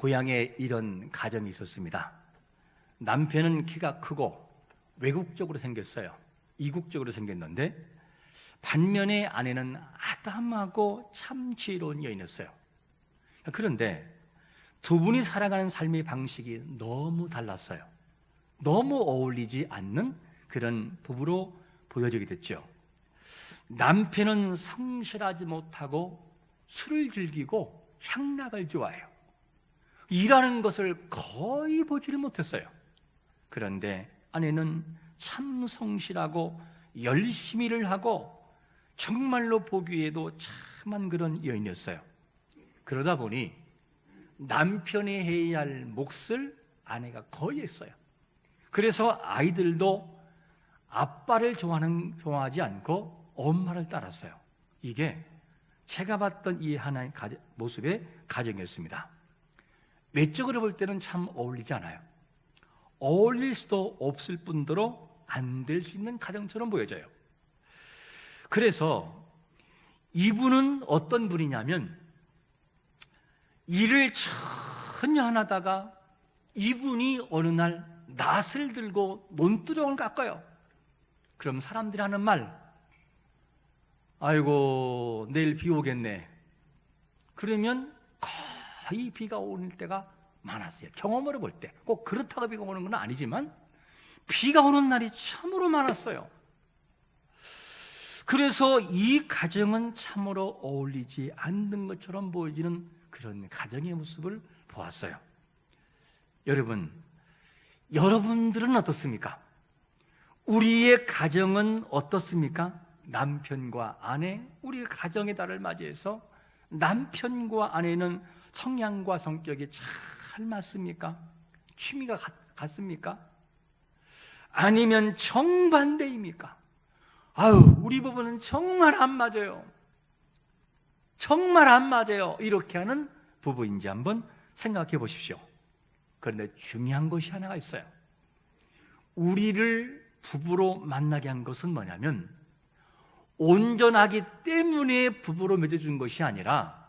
고향에 이런 가정이 있었습니다. 남편은 키가 크고 외국적으로 생겼어요. 이국적으로 생겼는데 반면에 아내는 아담하고 참 지혜로운 여인이었어요. 그런데 두 분이 살아가는 삶의 방식이 너무 달랐어요. 너무 어울리지 않는 그런 부부로 보여지게 됐죠. 남편은 성실하지 못하고 술을 즐기고 향락을 좋아해요. 일하는 것을 거의 보지를 못했어요. 그런데 아내는 참 성실하고 열심히 일을 하고 정말로 보기에도 참한 그런 여인이었어요. 그러다 보니 남편이 해야 할 몫을 아내가 거의 했어요. 그래서 아이들도 아빠를 좋아하지 않고 엄마를 따랐어요. 이게 제가 봤던 이 하나의 모습의 가정이었습니다. 외적으로 볼 때는 참 어울리지 않아요. 어울릴 수도 없을 뿐더러 안 될 수 있는 가정처럼 보여져요. 그래서 이분은 어떤 분이냐면 일을 전혀 안 하다가 이분이 어느 날 낫을 들고 논두렁을 깎아요. 그럼 사람들이 하는 말, 아이고 내일 비 오겠네. 그러면 거의 비가 오는 때가 많았어요. 경험으로 볼 때 꼭 그렇다고 비가 오는 건 아니지만 비가 오는 날이 참으로 많았어요. 그래서 이 가정은 참으로 어울리지 않는 것처럼 보여지는 그런 가정의 모습을 보았어요. 여러분들은 어떻습니까? 우리의 가정은 어떻습니까? 남편과 아내, 우리 가정의 달을 맞이해서 남편과 아내는 성향과 성격이 잘 맞습니까? 취미가 같습니까? 아니면 정반대입니까? 아유, 우리 부부는 정말 안 맞아요. 정말 안 맞아요. 이렇게 하는 부부인지 한번 생각해 보십시오. 그런데 중요한 것이 하나가 있어요. 우리를 부부로 만나게 한 것은 뭐냐면 온전하기 때문에 부부로 맺어준 것이 아니라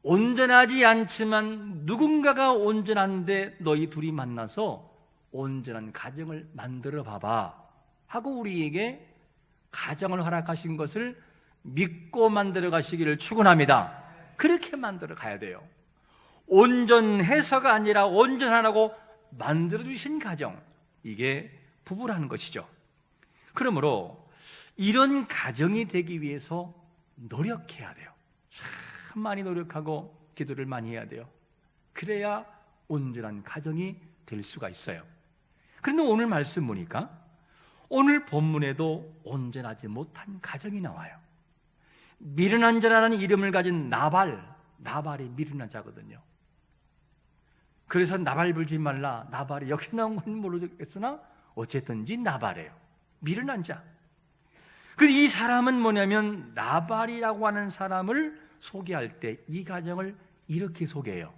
온전하지 않지만 누군가가 온전한데 너희 둘이 만나서 온전한 가정을 만들어 봐봐 하고 우리에게 가정을 허락하신 것을 믿고 만들어 가시기를 축원합니다. 그렇게 만들어 가야 돼요. 온전해서가 아니라 온전하라고 만들어 주신 가정, 이게 부부라는 것이죠. 그러므로 이런 가정이 되기 위해서 노력해야 돼요. 참 많이 노력하고 기도를 많이 해야 돼요. 그래야 온전한 가정이 될 수가 있어요. 그런데 오늘 말씀 보니까 오늘 본문에도 온전하지 못한 가정이 나와요. 미련한 자라는 이름을 가진 나발이 미련한 자거든요. 그래서 나발 불지 말라, 나발이 여기 나온 건 모르겠으나 어쨌든지 나발이에요. 미련한 자. 이 사람은 뭐냐면 나발이라고 하는 사람을 소개할 때 이 가정을 이렇게 소개해요.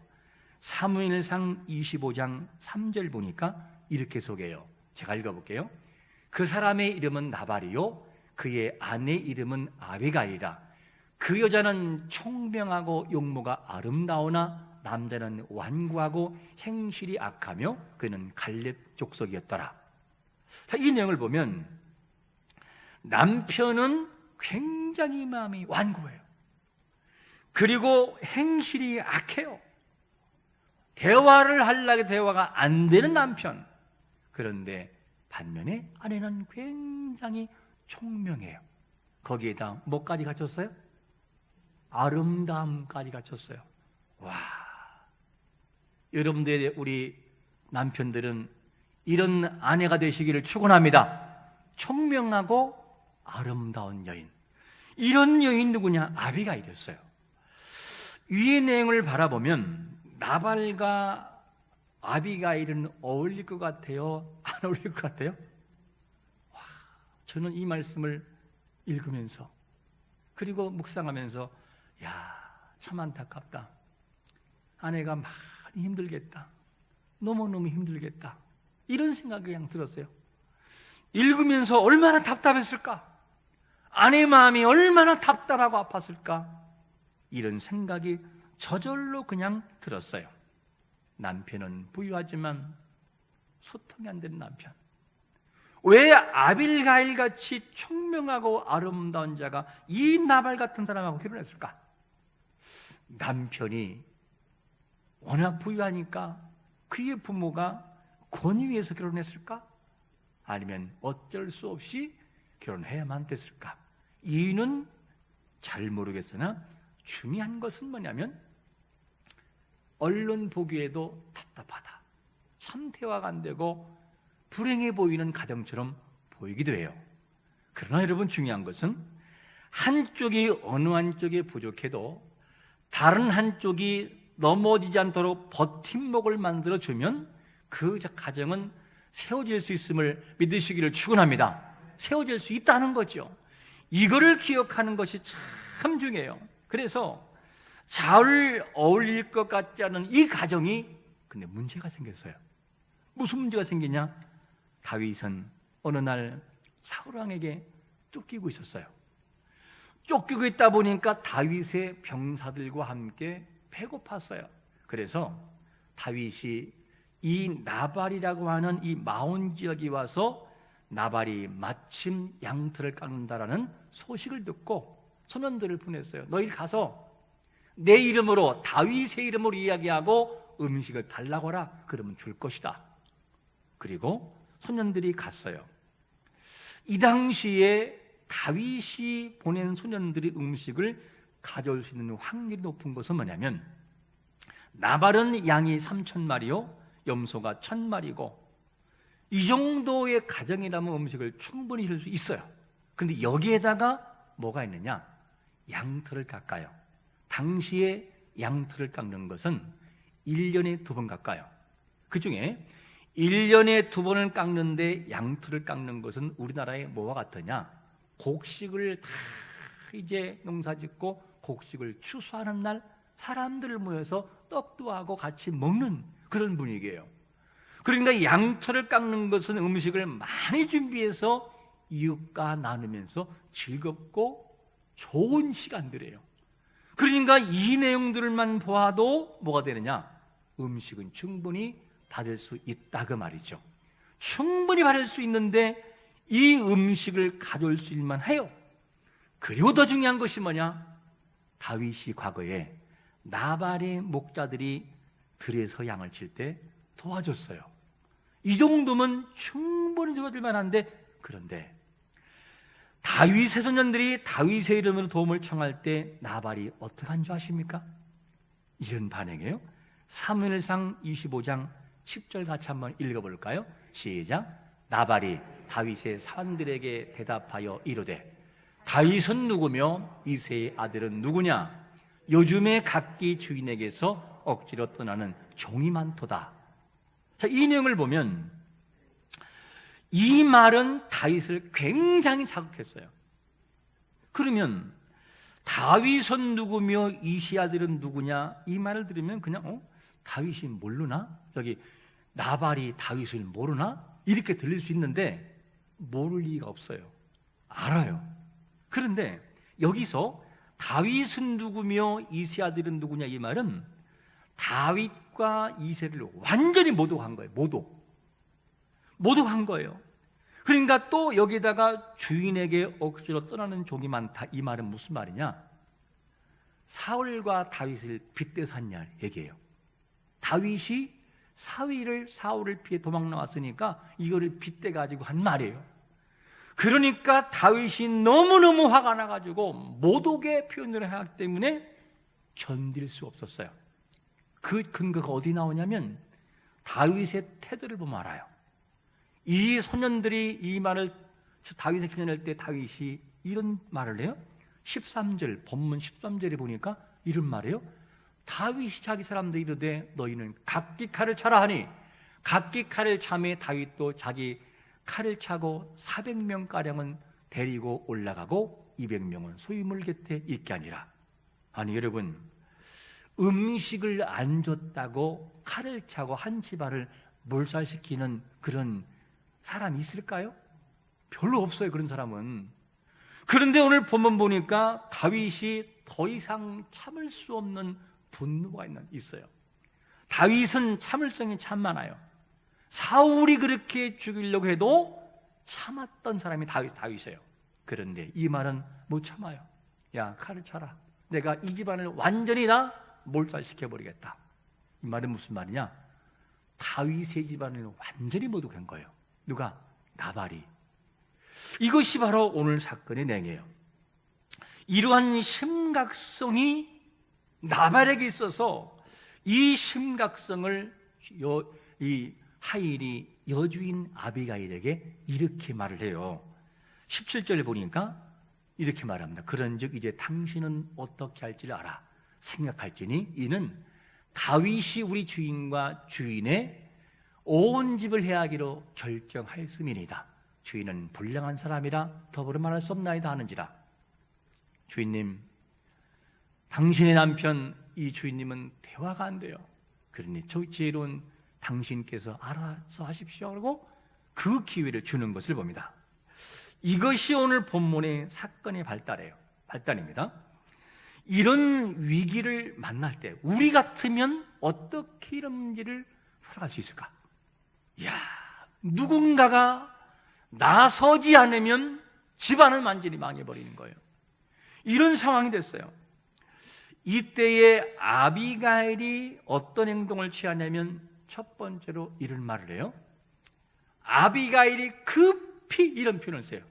사무엘상 25장 3절 보니까 이렇게 소개해요. 제가 읽어볼게요. 그 사람의 이름은 나발이요 그의 아내 이름은 아비가일이라. 그 여자는 총명하고 용모가 아름다우나 남자는 완고하고 행실이 악하며 그는 갈렙 족속이었더라. 자, 이 내용을 보면 남편은 굉장히 마음이 완고해요. 그리고 행실이 악해요. 대화를 하려고 대화가 안 되는 남편. 그런데 반면에 아내는 굉장히 총명해요. 거기에다 뭐까지 갖췄어요? 아름다움까지 갖췄어요. 와, 여러분들의 우리 남편들은 이런 아내가 되시기를 축원합니다. 총명하고 아름다운 여인. 이런 여인 누구냐? 아비가일이었어요. 위의 내용을 바라보면 나발과 아비가일은 어울릴 것 같아요? 안 어울릴 것 같아요? 와, 저는 이 말씀을 읽으면서 그리고 묵상하면서 참 안타깝다. 아내가 많이 힘들겠다. 너무너무 힘들겠다. 이런 생각이 그냥 들었어요. 읽으면서 얼마나 답답했을까? 아내 마음이 얼마나 답답하고 아팠을까? 이런 생각이 저절로 그냥 들었어요. 남편은 부유하지만 소통이 안 되는 남편. 왜 아빌가일같이 총명하고 아름다운 자가 이 나발 같은 사람하고 결혼했을까? 남편이 워낙 부유하니까 그의 부모가 권위해서 결혼했을까? 아니면 어쩔 수 없이 결혼해야만 됐을까? 이유는 잘 모르겠으나 중요한 것은 뭐냐면 언론 보기에도 답답하다, 참 대화가 안 되고 불행해 보이는 가정처럼 보이기도 해요. 그러나 여러분, 중요한 것은 한쪽이 어느 한쪽이 부족해도 다른 한쪽이 넘어지지 않도록 버팀목을 만들어주면 그 가정은 세워질 수 있음을 믿으시기를 축원합니다. 세워질 수 있다는 거죠. 이거를 기억하는 것이 참 중요해요. 그래서 잘 어울릴 것 같지 않은 이 가정이 근데 문제가 생겼어요. 무슨 문제가 생기냐? 다윗은 어느 날 사울왕에게 쫓기고 있었어요. 쫓기고 있다 보니까 다윗의 병사들과 함께 배고팠어요. 그래서 다윗이 이 나발이라고 하는 이 마온 지역에 와서 나발이 마침 양털을 깎는다라는 소식을 듣고 소년들을 보냈어요. 너희들 가서 내 이름으로, 다윗의 이름으로 이야기하고 음식을 달라고 하라. 그러면 줄 것이다. 그리고 소년들이 갔어요. 이 당시에 다윗이 보낸 소년들이 음식을 가져올 수 있는 확률이 높은 것은 뭐냐면, 나발은 양이 3,000마리요 염소가 1,000마리고 이 정도의 가정이라면 음식을 충분히 줄 수 있어요. 근데 여기에다가 뭐가 있느냐? 양털을 깎아요. 당시에 양털을 깎는 것은 1년에 2번 깎아요. 그 중에 1년에 2번을 깎는데 양털을 깎는 것은 우리나라의 뭐와 같으냐? 곡식을 다 이제 농사 짓고 곡식을 추수하는 날 사람들을 모여서 떡도 하고 같이 먹는 그런 분위기예요. 그러니까 양털을 깎는 것은 음식을 많이 준비해서 이웃과 나누면서 즐겁고 좋은 시간들이에요. 그러니까 이 내용들만 보아도 뭐가 되느냐? 음식은 충분히 받을 수 있다 그 말이죠. 충분히 받을 수 있는데 이 음식을 가져올 수 있만 해요. 그리고 더 중요한 것이 뭐냐? 다윗이 과거에 나발의 목자들이 들에서 양을 칠 때 도와줬어요. 이 정도면 충분히 도와줄 만한데, 그런데 다윗의 소년들이 다윗의 이름으로 도움을 청할 때 나발이 어떻게 한 줄 아십니까? 이런 반응이에요. 사무엘상 25장 10절 같이 한번 읽어볼까요? 시작. 나발이 다윗의 사원들에게 대답하여 이르되 다윗은 누구며 이새의 아들은 누구냐? 요즘에 각기 주인에게서 억지로 떠나는 종이 많도다. 자, 이 내용을 보면 이 말은 다윗을 굉장히 자극했어요. 그러면 다윗은 누구며 이새의 아들은 누구냐? 이 말을 들으면 그냥 다윗이 모르나? 저기 나발이 다윗을 모르나? 이렇게 들릴 수 있는데 모를 리가 없어요. 알아요. 그런데 여기서 다윗은 누구며 이새의 아들은 누구냐 이 말은 다윗과 이새를 완전히 모독한 거예요. 모독한 거예요. 그러니까 또 여기다가 주인에게 억지로 떠나는 종이 많다. 이 말은 무슨 말이냐? 사울과 다윗을 빗대서 한 얘기예요. 다윗이 사울을 피해 도망 나왔으니까 이거를 빗대 가지고 한 말이에요. 그러니까 다윗이 너무너무 화가 나가지고 모독의 표현을 하기 때문에 견딜 수 없었어요. 그 근거가 어디 나오냐면 다윗의 태도를 보면 알아요. 이 소년들이 이 말을 다윗에 표현할 때 다윗이 이런 말을 해요. 13절, 본문 13절에 보니까 이런 말이에요. 다윗이 자기 사람들 이르되 너희는 각기 칼을 차라 하니 각기 칼을 차매 다윗도 자기 칼을 차고 400명가량은 데리고 올라가고 200명은 소유물 곁에 있게 하니라. 아니 여러분, 음식을 안 줬다고 칼을 차고 한 집안을 몰살시키는 그런 사람이 있을까요? 별로 없어요, 그런 사람은. 그런데 오늘 본문 보니까 다윗이 더 이상 참을 수 없는 분노가 있어요. 다윗은 참을성이 참 많아요. 사울이 그렇게 죽이려고 해도 참았던 사람이 다윗이에요. 그런데 이 말은 못 참아요. 야, 칼을 쳐라. 내가 이 집안을 완전히 다 몰살시켜버리겠다. 이 말은 무슨 말이냐? 다윗의 집안을 완전히 모독한 거예요. 누가? 나발이. 이것이 바로 오늘 사건의 내용이에요. 이러한 심각성이 나발에게 있어서 이 심각성을 이 하일이 여주인 아비가일에게 이렇게 말을 해요. 17절에 보니까 이렇게 말합니다. 그런즉 이제 당신은 어떻게 할지를 알아. 생각할지니 이는 다윗이 우리 주인과 주인의 온 집을 해하기로 결정하였음이니이다. 주인은 불량한 사람이라 더불어 말할 수 없나이다 하는지라. 주인님, 당신의 남편 이 주인님은 대화가 안 돼요. 그러니 지혜로운 당신께서 알아서 하십시오 하고 그 기회를 주는 것을 봅니다. 이것이 오늘 본문의 사건의 발단입니다. 이런 위기를 만날 때 우리 같으면 어떻게 이런 문제를 풀어갈 수 있을까? 이야, 누군가가 나서지 않으면 집안은 완전히 망해버리는 거예요. 이런 상황이 됐어요. 이때에 아비가일이 어떤 행동을 취하냐면 첫 번째로 이런 말을 해요. 아비가일이 급히 이런 표현을 써요.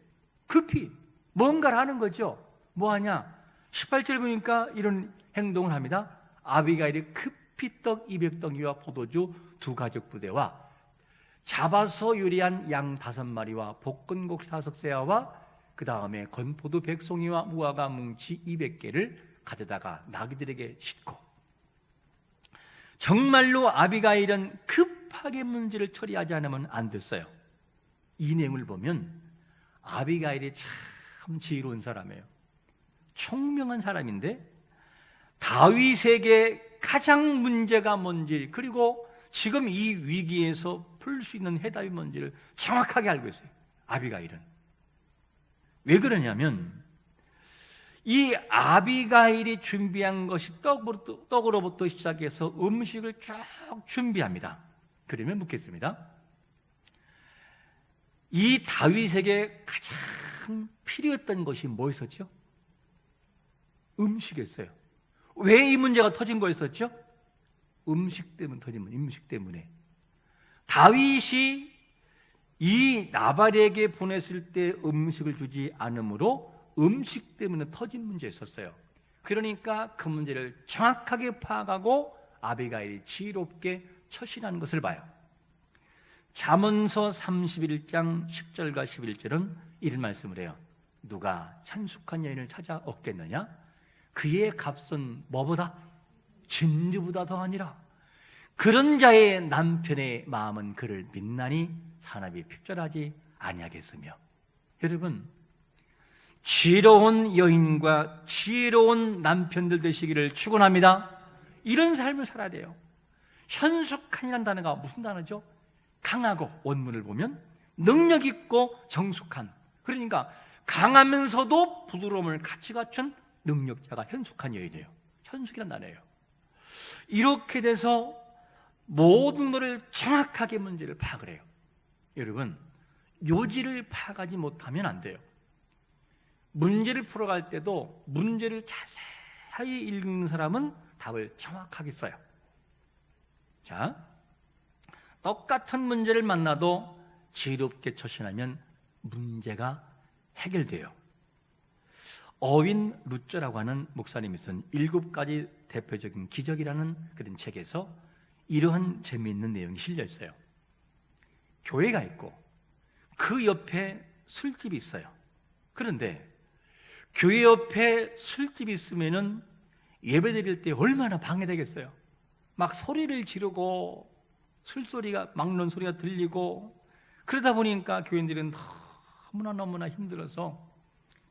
급히 뭔가를 하는 거죠. 뭐 하냐? 18절 보니까 이런 행동을 합니다. 아비가일이 급히 떡 200덩이와 포도주 2가죽 부대와 잡아서 요리한 양 5마리와 볶은 곡 5세아와 그 다음에 건포도 100송이와 무화과 뭉치 200개를 가져다가 나귀들에게 싣고, 정말로 아비가일은 급하게 문제를 처리하지 않으면 안 됐어요. 이 내용을 보면 아비가일이 참 지혜로운 사람이에요. 총명한 사람인데 다윗에게 가장 문제가 뭔지, 그리고 지금 이 위기에서 풀 수 있는 해답이 뭔지를 정확하게 알고 있어요. 아비가일은. 왜 그러냐면 이 아비가일이 준비한 것이 떡으로부터 시작해서 음식을 쭉 준비합니다. 그러면 묻겠습니다. 이 다윗에게 가장 필요했던 것이 뭐였었죠? 음식이었어요. 왜 이 문제가 터진 거였었죠? 음식 때문에 터진 거예요. 음식 때문에. 다윗이 이 나발에게 보냈을 때 음식을 주지 않으므로 음식 때문에 터진 문제였었어요. 그러니까 그 문제를 정확하게 파악하고 아비가일이 지혜롭게 처신하는 것을 봐요. 잠언서 31장 10절과 11절은 이런 말씀을 해요. 누가 찬숙한 여인을 찾아 얻겠느냐? 그의 값은 뭐보다? 진주보다 더하니라. 그런 자의 남편의 마음은 그를 믿나니 산업이 핍절하지 아니하겠으며. 여러분, 지혜로운 여인과 지혜로운 남편들 되시기를 축원합니다. 이런 삶을 살아야 돼요. 현숙한이라는 단어가 무슨 단어죠? 강하고, 원문을 보면 능력 있고 정숙한, 그러니까 강하면서도 부드러움을 같이 갖춘 능력자가 현숙한 여인이에요. 현숙이라는 단어예요. 이렇게 돼서 모든 것을 정확하게 문제를 파악을 해요. 여러분, 요지를 파악하지 못하면 안 돼요. 문제를 풀어갈 때도 문제를 자세히 읽는 사람은 답을 정확하게 써요. 자, 똑같은 문제를 만나도 지혜롭게 처신하면 문제가 해결돼요. 어윈 루쩌라고 하는 목사님이 쓴 7가지 대표적인 기적이라는 그런 책에서 이러한 재미있는 내용이 실려 있어요. 교회가 있고 그 옆에 술집이 있어요. 그런데 교회 옆에 술집이 있으면은 예배 드릴 때 얼마나 방해되겠어요. 막 소리를 지르고 술소리가, 막는 소리가 들리고, 그러다 보니까 교인들은 너무나 힘들어서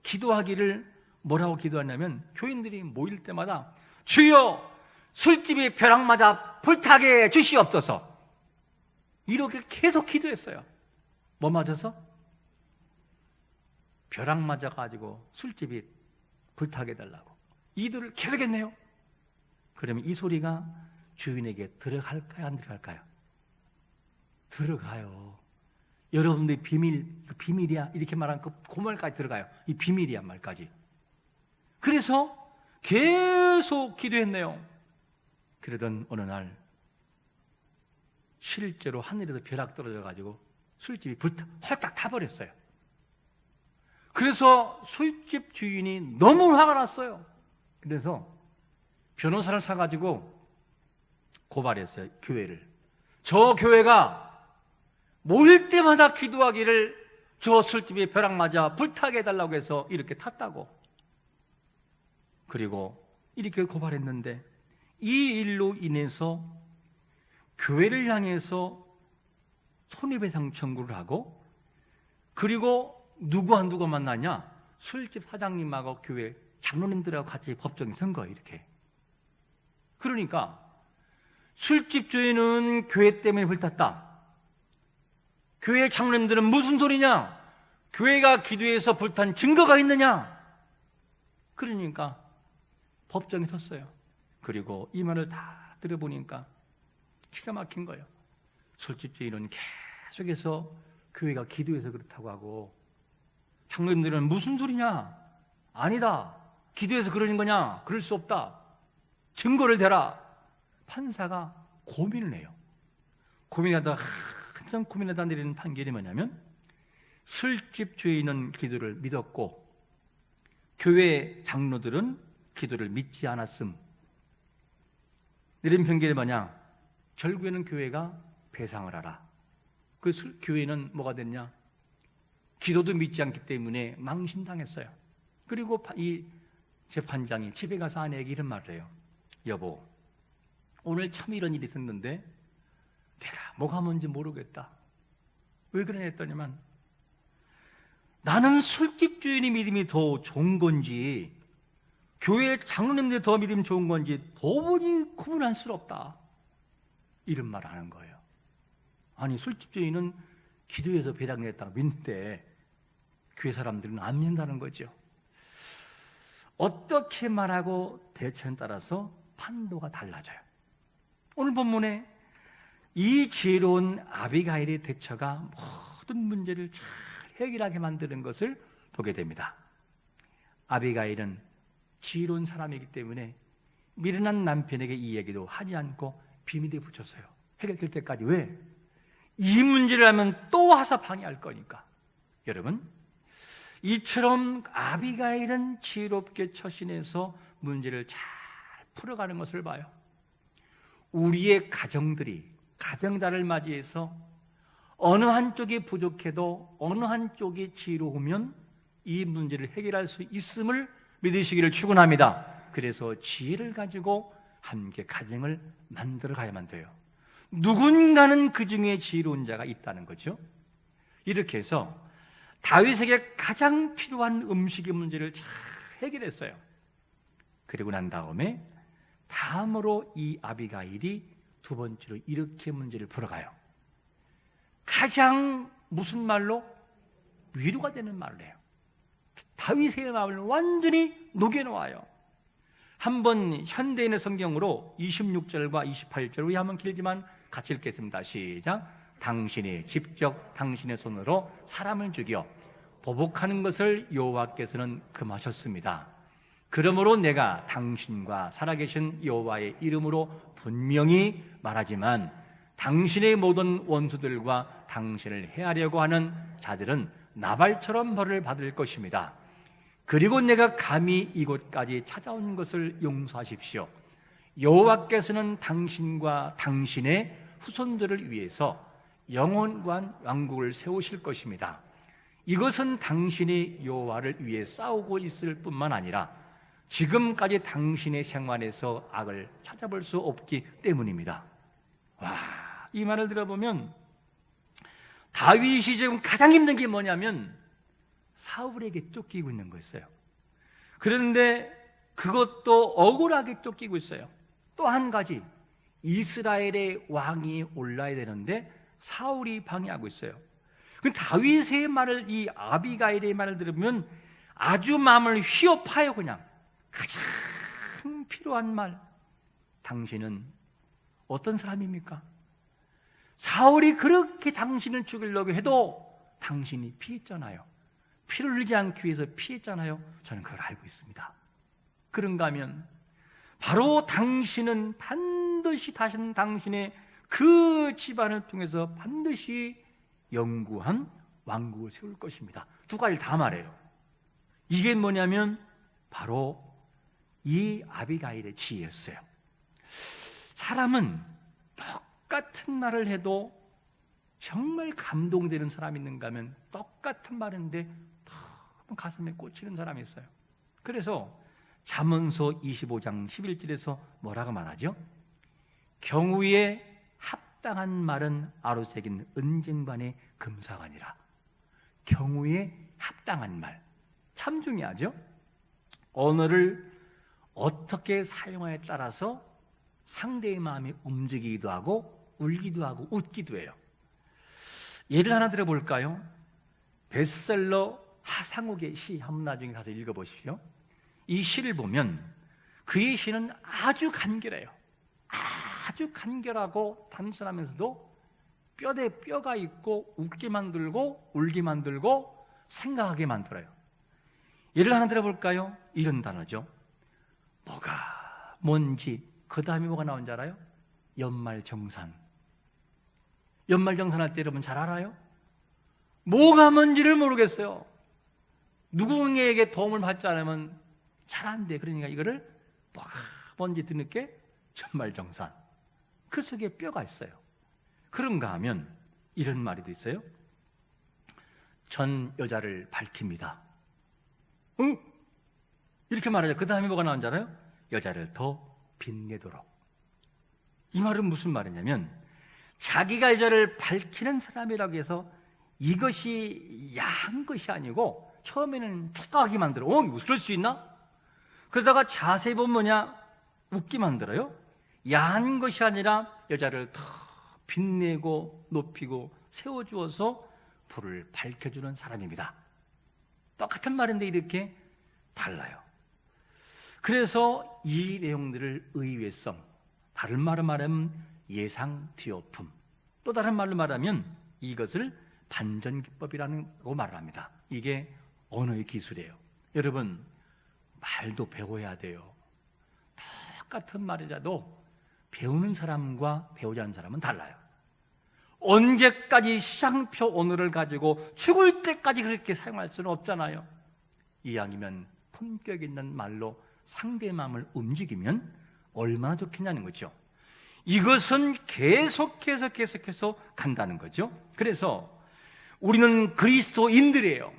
기도하기를 뭐라고 기도하냐면, 교인들이 모일 때마다 주여 술집이 벼락 맞아 불타게 주시옵소서, 이렇게 계속 기도했어요. 뭐 맞아서? 벼락 맞아가지고 술집이 불타게 해달라고 이들을 계속했네요. 그러면 이 소리가 주인에게 들어갈까요? 안 들어갈까요? 들어가요. 여러분들의 비밀이야 이렇게 말한 그 말까지 들어가요. 이 비밀이야 말까지. 그래서 계속 기도했네요. 그러던 어느 날 실제로 하늘에서 벼락 떨어져가지고 술집이 홀딱 타버렸어요. 그래서 술집 주인이 너무 화가 났어요. 그래서 변호사를 사가지고 고발했어요. 교회를. 저 교회가 모일 때마다 기도하기를 저 술집에 벼락 맞아 불타게 해달라고 해서 이렇게 탔다고. 그리고 이렇게 고발했는데 이 일로 인해서 교회를 향해서 손해배상 청구를 하고, 그리고 누가 만나냐? 술집 사장님하고 교회 장로님들하고 같이 법정에 선 거예요. 이렇게. 그러니까 술집 주인은 교회 때문에 불탔다. 교회 장로님들은 무슨 소리냐? 교회가 기도해서 불탄 증거가 있느냐? 그러니까 법정에 섰어요. 그리고 이 말을 다 들어보니까 기가 막힌 거예요. 술집 주인은 계속해서 교회가 기도해서 그렇다고 하고, 장로님들은 무슨 소리냐? 아니다. 기도해서 그러는 거냐? 그럴 수 없다. 증거를 대라. 판사가 고민을 해요. 고민하다가 한참 고민하다 내리는 판결이 뭐냐면, 술집 주인은 기도를 믿었고 교회 장로들은 기도를 믿지 않았음. 내린 판결이 뭐냐? 결국에는 교회가 배상을 하라. 그 교회는 뭐가 됐냐? 기도도 믿지 않기 때문에 망신당했어요. 그리고 이 재판장이 집에 가서 아내에게 이런 말을 해요. 여보, 오늘 참 이런 일이 있었는데 내가 뭐가 뭔지 모르겠다. 왜 그러냐 했더니만, 나는 술집 주인의 믿음이 더 좋은 건지 교회 장로님들이 더 믿음이 좋은 건지 도무지 구분할 수 없다. 이런 말을 하는 거예요. 아니, 술집 주인은 기도해서 배당 냈다고 믿는데 교회 사람들은 안 믿는다는 거죠. 어떻게 말하고 대처에 따라서 판도가 달라져요. 오늘 본문에 이 지혜로운 아비가일의 대처가 모든 문제를 잘 해결하게 만드는 것을 보게 됩니다. 아비가일은 지혜로운 사람이기 때문에 미련한 남편에게 이 얘기도 하지 않고 비밀에 붙였어요. 해결될 때까지. 왜? 이 문제를 하면 또 와서 방해할 거니까. 여러분, 이처럼 아비가일은 지혜롭게 처신해서 문제를 잘 풀어가는 것을 봐요. 우리의 가정자를 맞이해서 어느 한쪽이 부족해도 어느 한쪽이 지혜로우면 이 문제를 해결할 수 있음을 믿으시기를 축원합니다. 그래서 지혜를 가지고 함께 가정을 만들어 가야만 돼요. 누군가는 그 중에 지혜로운 자가 있다는 거죠. 이렇게 해서 다윗에게 가장 필요한 음식의 문제를 잘 해결했어요. 그리고 난 다음으로 이 아비가일이 두 번째로 이렇게 문제를 풀어가요. 가장 무슨 말로? 위로가 되는 말을 해요. 다윗의 마음을 완전히 녹여놓아요. 한번 현대인의 성경으로 26절과 28절, 한번 길지만 같이 읽겠습니다. 시작. 당신이 직접 당신의 손으로 사람을 죽여 보복하는 것을 여호와께서는 금하셨습니다. 그러므로 내가 당신과 살아계신 여호와의 이름으로 분명히 말하지만 당신의 모든 원수들과 당신을 해하려고 하는 자들은 나발처럼 벌을 받을 것입니다. 그리고 내가 감히 이곳까지 찾아온 것을 용서하십시오. 여호와께서는 당신과 당신의 후손들을 위해서 영원한 왕국을 세우실 것입니다. 이것은 당신이 여호와를 위해 싸우고 있을 뿐만 아니라 지금까지 당신의 생활에서 악을 찾아볼 수 없기 때문입니다. 와, 이 말을 들어보면 다윗이 지금 가장 힘든 게 뭐냐면 사울에게 쫓기고 있는 거였어요. 그런데 그것도 억울하게 쫓기고 있어요. 또 한 가지, 이스라엘의 왕이 올라야 되는데 사울이 방해하고 있어요. 그 다윗의 말을, 이 아비가일의 말을 들으면 아주 마음을 휘어파요. 그냥 가장 필요한 말, 당신은 어떤 사람입니까? 사울이 그렇게 당신을 죽이려고 해도 당신이 피했잖아요. 피를 흘리지 않기 위해서 피했잖아요. 저는 그걸 알고 있습니다. 그런가 하면 바로 당신은 반드시 다시는 당신의 그 집안을 통해서 반드시 영구한 왕국을 세울 것입니다. 두 가지를 다 말해요. 이게 뭐냐면 바로 이 아비가일의 지혜였어요. 사람은 똑같은 말을 해도 정말 감동되는 사람이 있는가 하면 똑같은 말인데 너무 가슴에 꽂히는 사람이 있어요. 그래서 잠언서 25장 11절에서 뭐라고 말하죠? 경우에 합당한 말은 아로새긴 은쟁반의 금사관이라. 경우에 합당한 말 참 중요하죠. 언어를 어떻게 사용하에 따라서 상대의 마음이 움직이기도 하고 울기도 하고 웃기도 해요. 예를 하나 들어볼까요? 베스트셀러 하상욱의 시 한번 나중에 가서 읽어보십시오. 이 시를 보면 그의 시는 아주 간결해요. 아주 간결하고 단순하면서도 뼈대 뼈가 있고 웃게 만들고 울게 만들고 생각하게 만들어요. 예를 하나 들어볼까요? 이런 단어죠. 뭐가 뭔지 그 다음에 뭐가 나온 줄 알아요? 연말정산. 연말정산할 때 여러분 잘 알아요? 뭐가 뭔지를 모르겠어요. 누구에게 도움을 받지 않으면 잘 안 돼. 그러니까 이거를 뭐가 뭔지 뒤늦게 연말정산. 그 속에 뼈가 있어요. 그런가 하면 이런 말이도 있어요. 전 여자를 밝힙니다. 응? 이렇게 말하죠. 그 다음에 뭐가 나온 줄 알아요? 여자를 더 빛내도록. 이 말은 무슨 말이냐면 자기가 여자를 밝히는 사람이라고 해서 이것이 야한 것이 아니고 처음에는 축하하게 만들어. 그럴 수 있나? 그러다가 자세히 보면 뭐냐? 웃게 만들어요. 야한 것이 아니라 여자를 더 빛내고 높이고 세워주어서 불을 밝혀주는 사람입니다. 똑같은 말인데 이렇게 달라요. 그래서 이 내용들을 의외성, 다른 말로 말하면 예상 뒤엎음, 또 다른 말로 말하면 이것을 반전기법이라고 말을 합니다. 이게 언어의 기술이에요. 여러분, 말도 배워야 돼요. 똑같은 말이라도 배우는 사람과 배우지 않는 사람은 달라요. 언제까지 시장표 언어를 가지고 죽을 때까지 그렇게 사용할 수는 없잖아요. 이왕이면 품격 있는 말로 상대의 마음을 움직이면 얼마나 좋겠냐는 거죠. 이것은 계속해서 간다는 거죠. 그래서 우리는 그리스도인들이에요.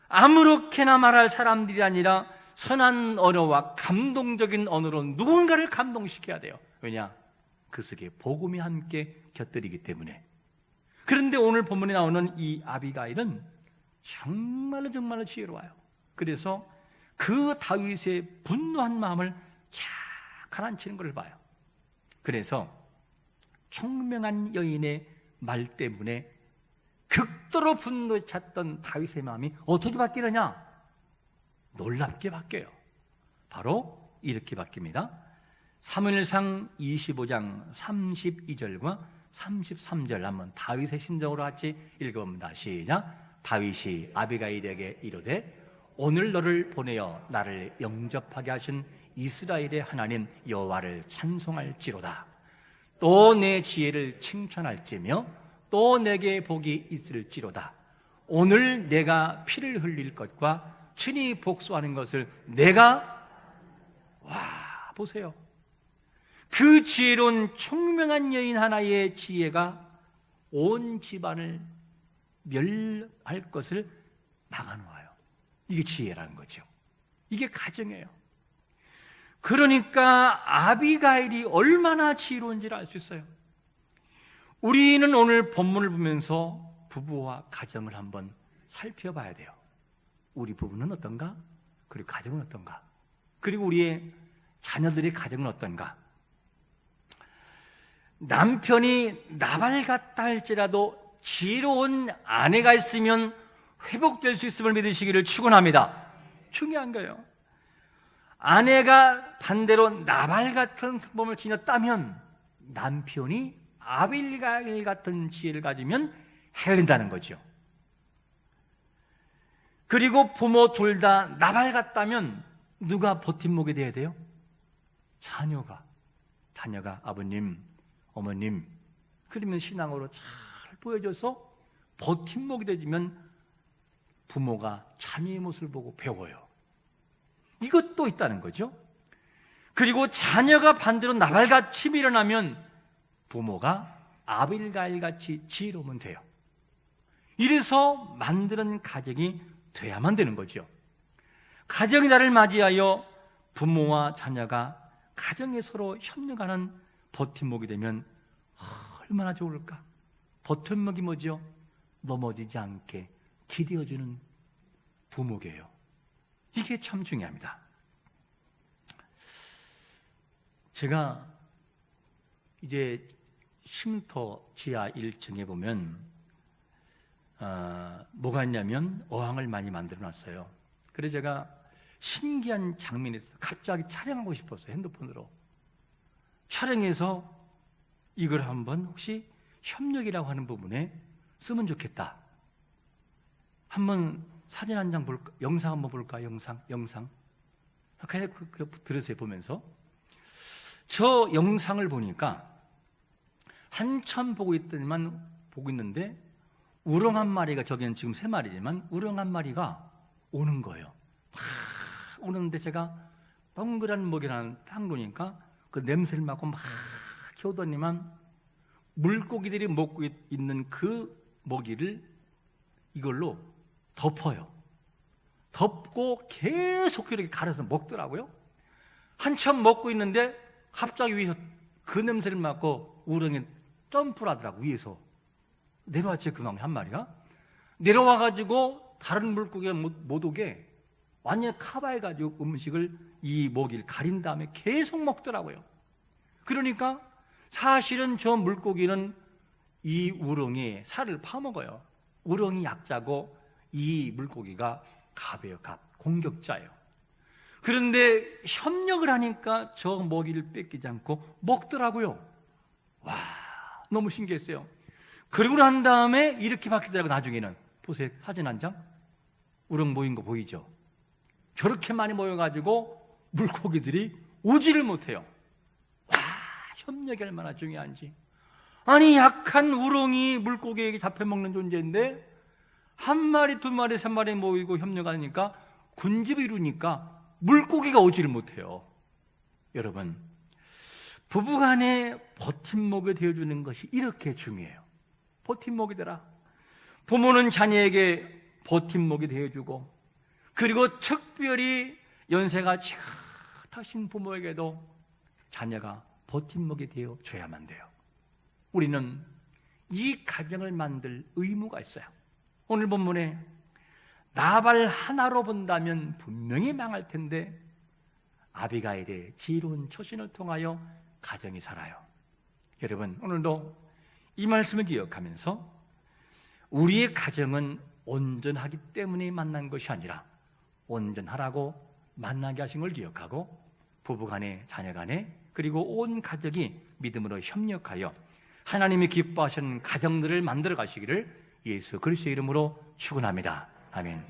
아무렇게나 말할 사람들이 아니라 선한 언어와 감동적인 언어로 누군가를 감동시켜야 돼요. 왜냐? 그 속에 복음이 함께 곁들이기 때문에. 그런데 오늘 본문에 나오는 이 아비가일은 정말로 지혜로워요. 그래서 그 다윗의 분노한 마음을 착 가라앉히는 걸 봐요. 그래서 총명한 여인의 말 때문에 극도로 분노에 찼던 다윗의 마음이 어떻게 바뀌느냐? 놀랍게 바뀌어요. 바로 이렇게 바뀝니다. 사무엘상 25장 32절과 33절 한번 다윗의 심정으로 같이 읽어봅니다. 시작. 다윗이 아비가일에게 이르되 오늘 너를 보내어 나를 영접하게 하신 이스라엘의 하나님 여호와를 찬송할지로다. 또 내 지혜를 칭찬할지며 또 내게 복이 있을지로다. 오늘 내가 피를 흘릴 것과 친히 복수하는 것을 내가 보세요. 그 지혜로운 총명한 여인 하나의 지혜가 온 집안을 멸할 것을 막아놓아요. 이게 지혜라는 거죠. 이게 가정이에요. 그러니까 아비가일이 얼마나 지혜로운지를 알 수 있어요. 우리는 오늘 본문을 보면서 부부와 가정을 한번 살펴봐야 돼요. 우리 부부는 어떤가? 그리고 가정은 어떤가? 그리고 우리의 자녀들의 가정은 어떤가? 남편이 나발 같다 할지라도 지혜로운 아내가 있으면 회복될 수 있음을 믿으시기를 축원합니다. 중요한 거예요. 아내가 반대로 나발 같은 성품을 지녔다면 남편이 아빌가일 같은 지혜를 가지면 해낸다는 거죠. 그리고 부모 둘 다 나발 같다면 누가 버팀목이 돼야 돼요? 자녀가 아버님, 어머님, 그러면 신앙으로 잘 보여줘서 버팀목이 되면 부모가 자녀의 모습을 보고 배워요. 이것도 있다는 거죠. 그리고 자녀가 반대로 나발같이 밀어나면 부모가 아빌가일같이 지혜로우면 돼요. 이래서 만드는 가정이 돼야만 되는 거죠. 가정의 날을 맞이하여 부모와 자녀가 가정에 서로 협력하는 버팀목이 되면 얼마나 좋을까? 버팀목이 뭐죠? 넘어지지 않게 기대어주는 부모게요. 이게 참 중요합니다. 제가 이제 쉼터 지하 1층에 보면 뭐가 있냐면 어항을 많이 만들어 놨어요. 그래서 제가 신기한 장면이 있어서 갑자기 촬영하고 싶었어요. 핸드폰으로 촬영해서 이걸 한번 혹시 협력이라고 하는 부분에 쓰면 좋겠다. 한번 사진 한 장 볼까? 영상 한번 볼까? 영상. 그냥 들으세요. 보면서 저 영상을 보니까 한참 보고 있는데 우렁 한 마리가, 저기는 지금 3마리지만 우렁 한 마리가 오는 거예요. 막 오는데 제가 동그란 먹이라는 딱 놓으니까 그 냄새를 맡고 막 키우더니만 물고기들이 먹고 있는 그 먹이를 이걸로 덮어요. 덮고 계속 이렇게 갈아서 먹더라고요. 한참 먹고 있는데 갑자기 위에서 그 냄새를 맡고 우렁이 점프를 하더라고. 위에서 내려왔죠. 그 한 마리가 내려와가지고 다른 물고기가 못 오게 완전히 커버해가지고 음식을, 이 먹이를 가린 다음에 계속 먹더라고요. 그러니까 사실은 저 물고기는 이 우렁이 살을 파먹어요. 우렁이 약자고 이 물고기가 갑이에요. 갑, 공격자예요. 그런데 협력을 하니까 저 먹이를 뺏기지 않고 먹더라고요. 와, 너무 신기했어요. 그리고 난 다음에 이렇게 바뀌더라고요. 나중에는 보세요. 사진 한 장. 우렁 모인 거 보이죠? 저렇게 많이 모여가지고 물고기들이 오지를 못해요. 와, 협력이 얼마나 중요한지. 아니, 약한 우렁이 물고기에게 잡혀먹는 존재인데 한 마리, 두 마리, 세 마리 모이고 협력하니까 군집을 이루니까 물고기가 오지를 못해요. 여러분, 부부간에 버팀목이 되어주는 것이 이렇게 중요해요. 버팀목이 되라. 부모는 자녀에게 버팀목이 되어주고, 그리고 특별히 연세가 지긋하신 부모에게도 자녀가 버팀목이 되어줘야만 돼요. 우리는 이 가정을 만들 의무가 있어요. 오늘 본문에 나발 하나로 본다면 분명히 망할 텐데 아비가일의 지혜로운 처신을 통하여 가정이 살아요. 여러분, 오늘도 이 말씀을 기억하면서 우리의 가정은 온전하기 때문에 만난 것이 아니라 온전하라고 만나게 하신 걸 기억하고 부부간에, 자녀간에, 그리고 온 가족이 믿음으로 협력하여 하나님이 기뻐하시는 가정들을 만들어 가시기를 예수 그리스도의 이름으로 축원합니다. 아멘.